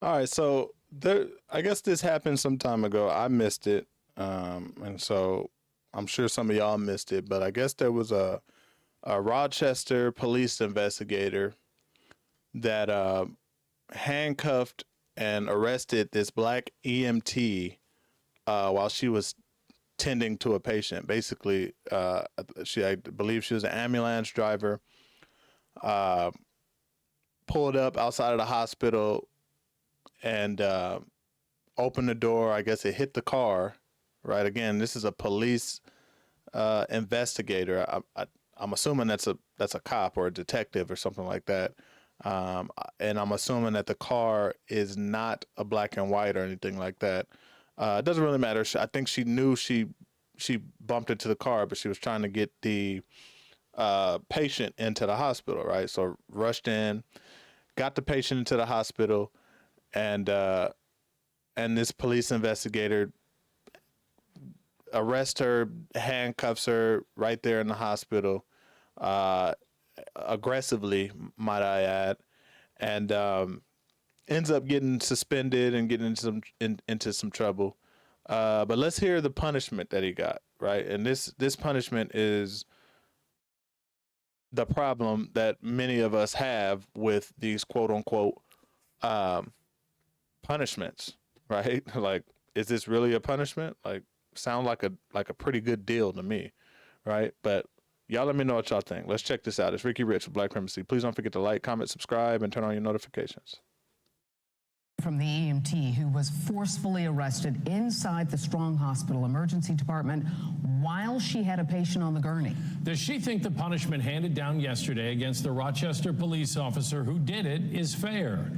All right, so I guess this happened some time ago. I missed it, and so I'm sure some of y'all missed it. But I guess there was a Rochester police investigator that handcuffed and arrested this black EMT while she was tending to a patient. Basically, I believe she was an ambulance driver. Pulled up outside of the hospital and opened the door. I guess it hit the car. Right. Again, this is a police investigator. I'm assuming that's a cop or a detective or something like that. And I'm assuming that the car is not a black and white or anything like that. It doesn't really matter. I think she knew she bumped into the car, but she was trying to get the patient into the hospital, right? So rushed in, got the patient into the hospital, and this police investigator arrests her, handcuffs her right there in the hospital, aggressively, might I add, and ends up getting suspended and getting into some trouble. But let's hear the punishment that he got, right? And this punishment is the problem that many of us have with these quote unquote punishments, right? Like, is this really a punishment? Like, sound like a pretty good deal to me, right? But y'all let me know what y'all think. Let's check this out. It's Ricky Rich with Black Primacy. Please don't forget to like, comment, subscribe, and turn on your notifications. From the EMT who was forcefully arrested inside the Strong Hospital emergency department while she had a patient on the gurney. Does she think the punishment handed down yesterday against the Rochester police officer who did it is fair?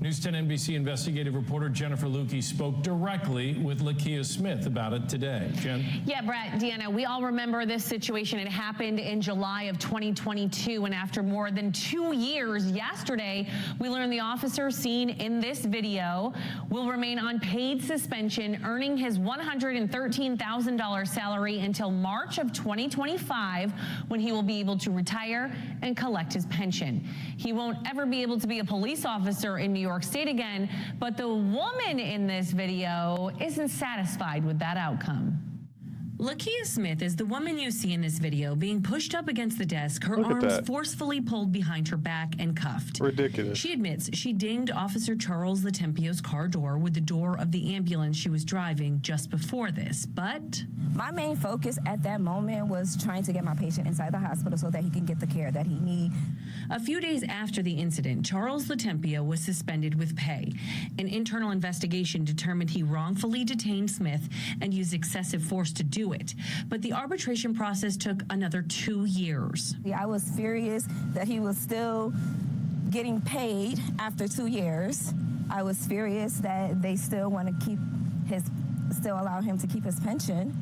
News 10 NBC investigative reporter Jennifer Lukey spoke directly with Lakia Smith about it today. Jen? Yeah, Brett, Deanna, we all remember this situation. It happened in July of 2022, and after more than 2 years, yesterday, we learned the officer seen in this video will remain on paid suspension, earning his $113,000 salary until March of 2025, when he will be able to retire and collect his pension. He won't ever be able to be a police officer in New York State again, but the woman in this video isn't satisfied with that outcome. Lakia Smith is the woman you see in this video being pushed up against the desk, her arms forcefully pulled behind her back and cuffed. Ridiculous. She admits she dinged Officer Charles Latempio's car door with the door of the ambulance she was driving just before this, but my main focus at that moment was trying to get my patient inside the hospital so that he can get the care that he needs. A few days after the incident, Charles Latempio was suspended with pay. An internal investigation determined he wrongfully detained Smith and used excessive force to do it. But the arbitration process took another 2 years. I was furious that he was still getting paid after 2 years. I was furious that they still want to still allow him to keep his pension.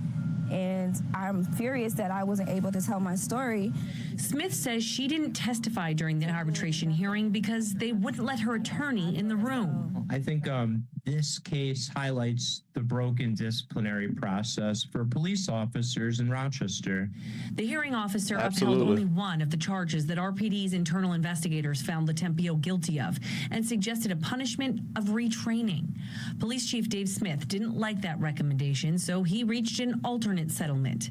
And I'm furious that I wasn't able to tell my story. Smith says she didn't testify during the arbitration hearing because they wouldn't let her attorney in the room. I think this case highlights the broken disciplinary process for police officers in Rochester. The hearing officer upheld only one of the charges that RPD's internal investigators found Latempio guilty of and suggested a punishment of retraining. Police Chief Dave Smith didn't like that recommendation, so he reached an alternate settlement.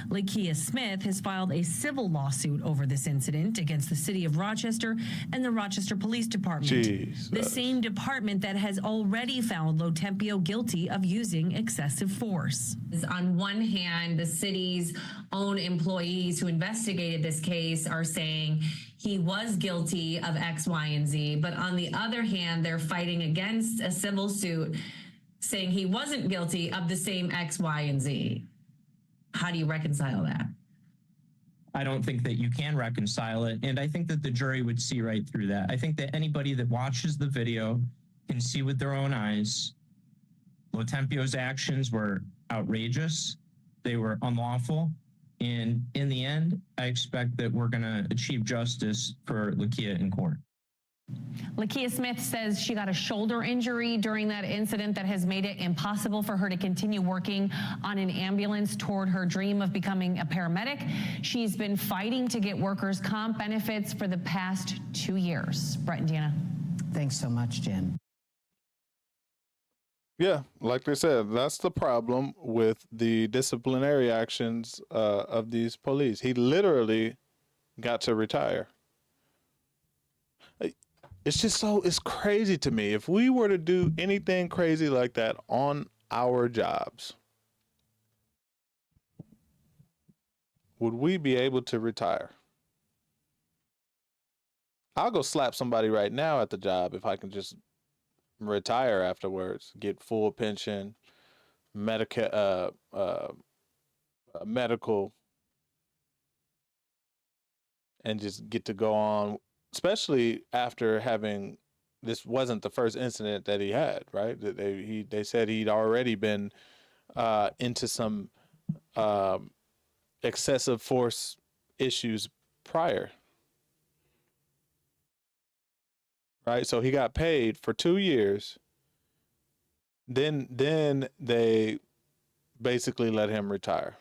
Lakia Smith has filed a civil lawsuit over this incident against the city of Rochester and the Rochester Police Department. Jesus. The same department that has already found Latempio guilty of using excessive force. On one hand, the city's own employees who investigated this case are saying he was guilty of X, Y, and Z. But on the other hand, they're fighting against a civil suit saying he wasn't guilty of the same X, Y, and Z. How do you reconcile that? I don't think that you can reconcile it. And I think that the jury would see right through that. I think that anybody that watches the video can see with their own eyes Latempio's actions were outrageous. They were unlawful. And in the end, I expect that we're going to achieve justice for Lakia in court. Lakia Smith says she got a shoulder injury during that incident that has made it impossible for her to continue working on an ambulance toward her dream of becoming a paramedic. She's been fighting to get workers' comp benefits for the past 2 years. Brett and Deanna. Thanks so much, Jen. Yeah, like they said, that's the problem with the disciplinary actions of these police. He literally got to retire. It's just it's crazy to me. If we were to do anything crazy like that on our jobs, would we be able to retire? I'll go slap somebody right now at the job if I can just retire afterwards, get full pension, medical, and just get to go on, especially after having, this wasn't the first incident that he had, right? They said he'd already been into some excessive force issues prior, right? So he got paid for 2 years. Then they basically let him retire.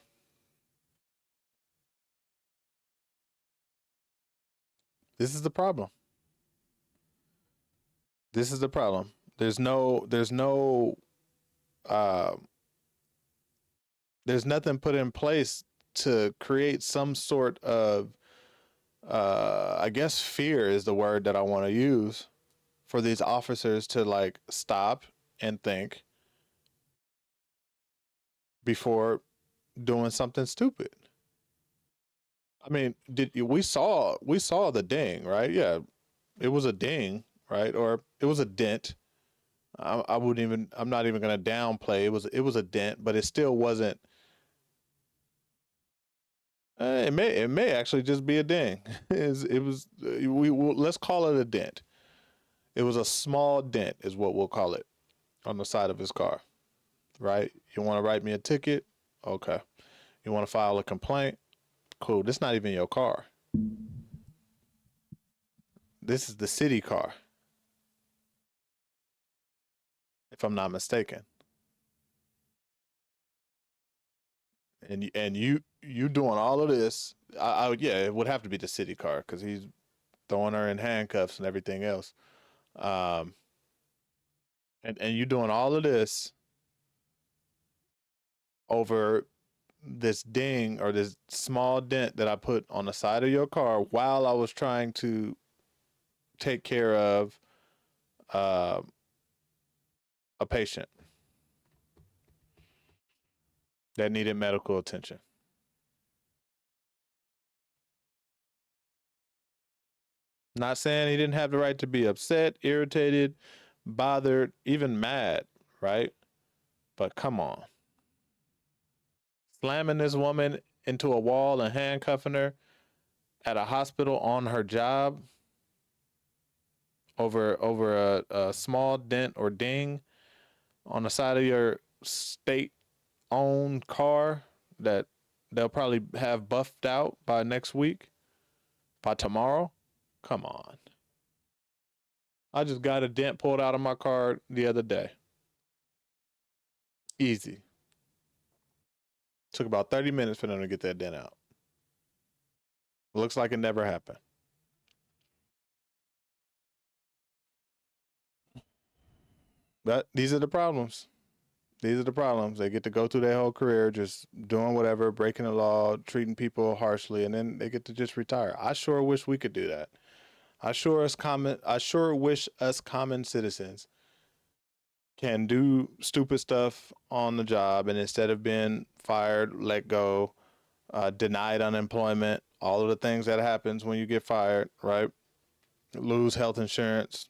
This is the problem. This is the problem. There's nothing put in place to create some sort of I guess fear is the word that I want to use for these officers to like stop and think before doing something stupid. I mean, we saw the ding, right? Yeah, it was a ding, right? Or it was a dent. I'm not even gonna downplay. It was a dent, but it still wasn't. It may actually just be a ding. Let's call it a dent. It was a small dent, is what we'll call it, on the side of his car, right? You want to write me a ticket? Okay. You want to file a complaint? Cool. This is not even your car. This is the city car, if I'm not mistaken. And you doing all of this? Yeah, it would have to be the city car because he's throwing her in handcuffs and everything else. And you doing all of this over this ding or this small dent that I put on the side of your car while I was trying to take care of a patient that needed medical attention. Not saying he didn't have the right to be upset, irritated, bothered, even mad, right? But come on. Slamming this woman into a wall and handcuffing her at a hospital on her job over a small dent or ding on the side of your state-owned car that they'll probably have buffed out by next week, by tomorrow. Come on. I just got a dent pulled out of my car the other day. Easy. Took about 30 minutes for them to get that dent out. Looks like it never happened. But these are the problems. These are the problems. They get to go through their whole career just doing whatever, breaking the law, treating people harshly, and then they get to just retire. I sure wish we could do that. I sure wish us common citizens can do stupid stuff on the job, and instead of being fired, let go, denied unemployment, all of the things that happens when you get fired, right? Lose health insurance.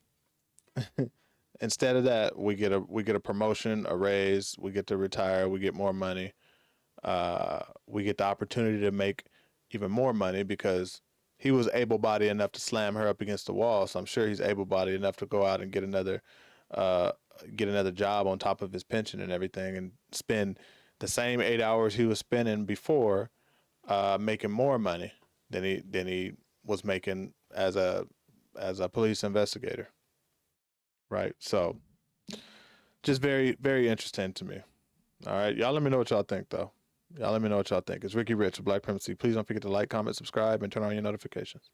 Instead of that, we get a promotion, a raise, we get to retire, we get more money. We get the opportunity to make even more money because he was able-bodied enough to slam her up against the wall. So I'm sure he's able-bodied enough to go out and get another job on top of his pension and everything, and spend the same 8 hours he was spending before, making more money than he was making as a police investigator. Right. So just very, very interesting to me. All right. Y'all let me know what y'all think, though. Y'all let me know what y'all think. It's Ricky Rich of Black Primacy. Please don't forget to like, comment, subscribe, and turn on your notifications.